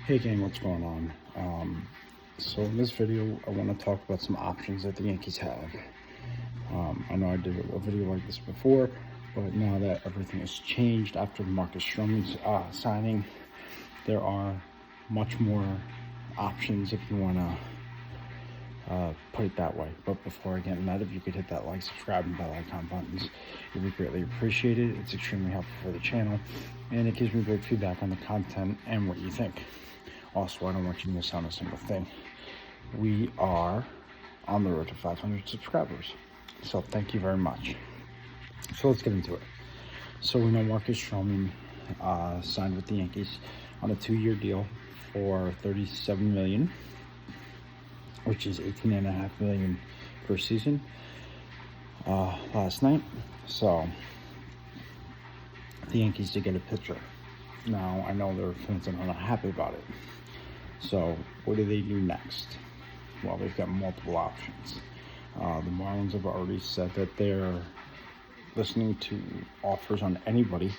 Hey gang, what's going on? So in this video, I want to talk about some options that the Yankees have. I know I did a video like this before, but now that everything has changed after the Stroman signing, there are much more options if you want to put it that way. But before I get into that, if you could hit that like, subscribe, and bell icon buttons, it would be greatly appreciated. It's extremely helpful for the channel, and it gives me great feedback on the content and what you think. Also, I don't want you to miss out on a single thing. We are on the road to 500 subscribers, so thank you very much. So let's get into it. So we know Stroman signed with the Yankees on a 2-year deal for $37 million, which is $18.5 million per season. Last night, so the Yankees did get a pitcher. Now I know their fans are not happy about it. So what do they do next? Well, they've got multiple options. The Marlins have already said that they're listening to offers on anybody,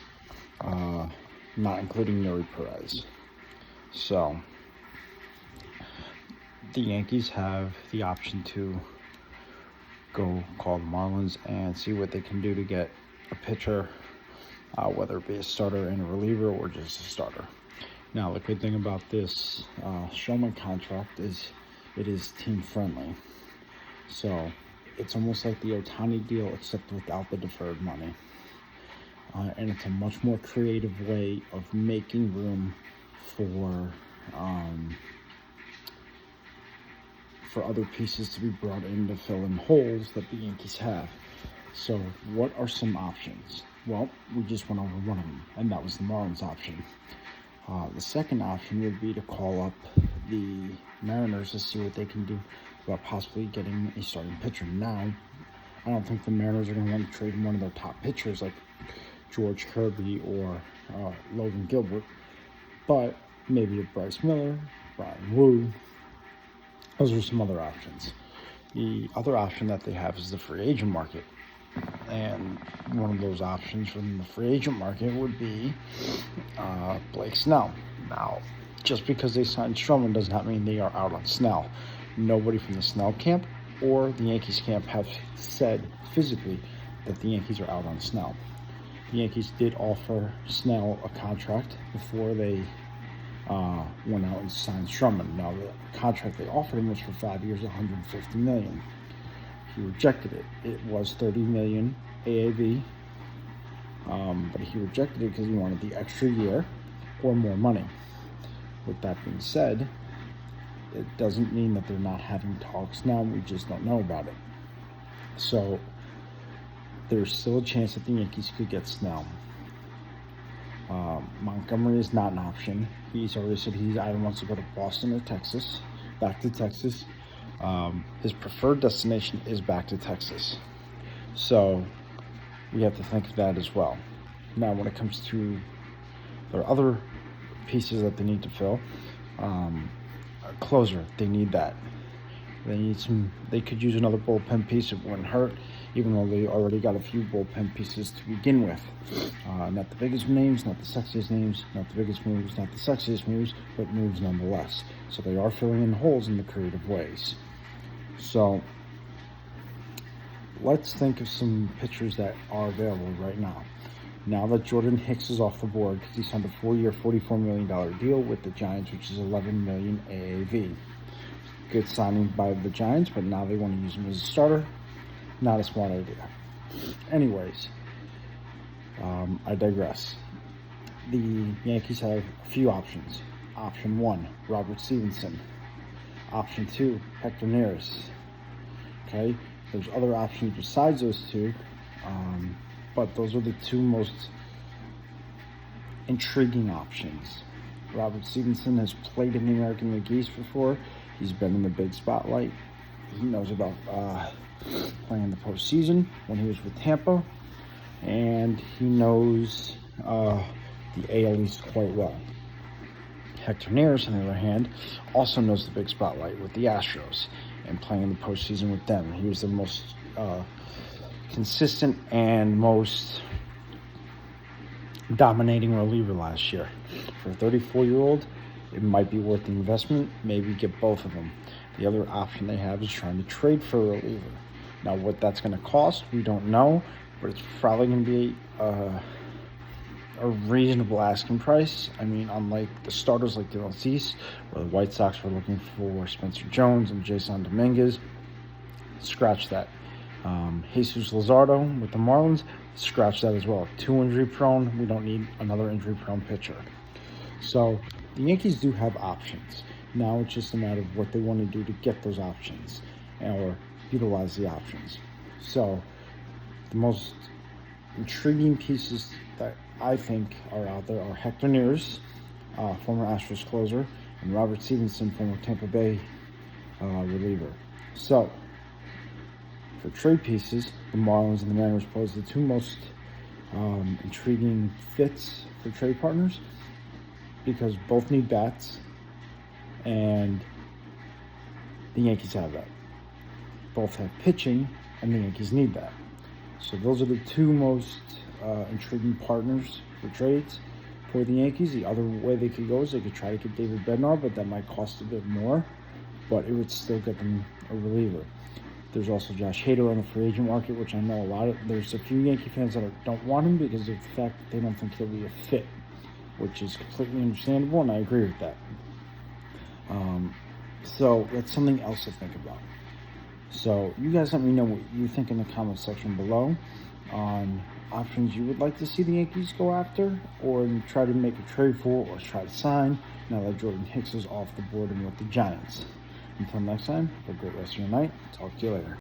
not including Yuri Perez. So the Yankees have the option to go call the Marlins and see what they can do to get a pitcher, whether it be a starter and a reliever or just a starter. Now, the good thing about this Stroman contract is it is team friendly. So it's almost like the Ohtani deal, except without the deferred money. And it's a much more creative way of making room for other pieces to be brought in to fill in holes that the Yankees have. So what are some options? Well, we just went over one of them, and that was the Marlins option. The second option would be to call up the Mariners to see what they can do about possibly getting a starting pitcher. Now, I don't think the Mariners are going to want to trade one of their top pitchers like George Kirby or Logan Gilbert, but maybe a Bryce Miller, Brian Wu. Those are some other options. The other option that they have is the free agent market. And one of those options from the free agent market would be Blake Snell. Now, just because they signed Stroman does not mean they are out on Snell. Nobody from the Snell camp or the Yankees camp have said physically that the Yankees are out on Snell. The Yankees did offer Snell a contract before they went out and signed Stroman. Now, the contract they offered him was for 5 years, $150 million. He rejected it. It was $30 million AAV, but he rejected it because he wanted the extra year or more money. With that being said, it doesn't mean that they're not having talks now. We just don't know about it. So there's still a chance that the Yankees could get Snell. Montgomery is not an option. He's already said he either wants to go to Boston or Texas, back to Texas. His preferred destination is back to Texas. So we have to think of that as well. Now, when it comes to their other pieces that they need to fill, a closer, they need that. They could use another bullpen piece. It wouldn't hurt, even though they already got a few bullpen pieces to begin with. Not the biggest names, not the sexiest names, not the biggest moves, not the sexiest moves, but moves nonetheless. So they are filling in holes in the creative ways. So let's think of some pitchers that are available right now. Now that Jordan Hicks is off the board because he signed a 4-year, $44 million deal with the Giants, which is $11 million AAV. Good signing by the Giants, but now they want to use him as a starter. Not a smart idea. Anyways, I digress. The Yankees have a few options. Option 1, Robert Stevenson. Option 2, Hector Neris. Okay, there's other options besides those two, but those are the two most intriguing options. Robert Stevenson has played in the American League East before. He's been in the big spotlight. He knows about playing the postseason when he was with Tampa, and he knows the AL East quite well. Hector Neris, on the other hand, also knows the big spotlight with the Astros and playing in the postseason with them. He was the most consistent and most dominating reliever last year. For a 34-year-old, it might be worth the investment. Maybe get both of them. The other option they have is trying to trade for a reliever. Now, what that's going to cost, we don't know, but it's probably going to be a reasonable asking price. I mean, unlike the starters like Dylan Cease, where the White Sox were looking for Spencer Jones and Jason Dominguez, scratch that. Jesus Luzardo with the Marlins, scratch that as well. 2 injury prone. We don't need another injury prone pitcher. So the Yankees do have options. Now it's just a matter of what they want to do to get those options or utilize the options. So the most intriguing pieces that I think are out there are Hector Neris, former Astros closer, and Robert Stevenson, former Tampa Bay reliever. So for trade pieces, the Marlins and the Mariners pose the two most intriguing fits for trade partners because both need bats, and the Yankees have that. Both have pitching, and the Yankees need that. So those are the two most intriguing partners for trades for the Yankees. The other way they could go is they could try to get David Bednar, but that might cost a bit more, but it would still get them a reliever. There's also Josh Hader on the free agent market, which I know there's a few Yankee fans that don't want him because of the fact that they don't think he'll be a fit, which is completely understandable, and I agree with that. So that's something else to think about. So you guys let me know what you think in the comment section below on options you would like to see the Yankees go after or try to make a trade for or try to sign now that Jordan Hicks is off the board and with the Giants. Until next time, have a great rest of your night. Talk to you later.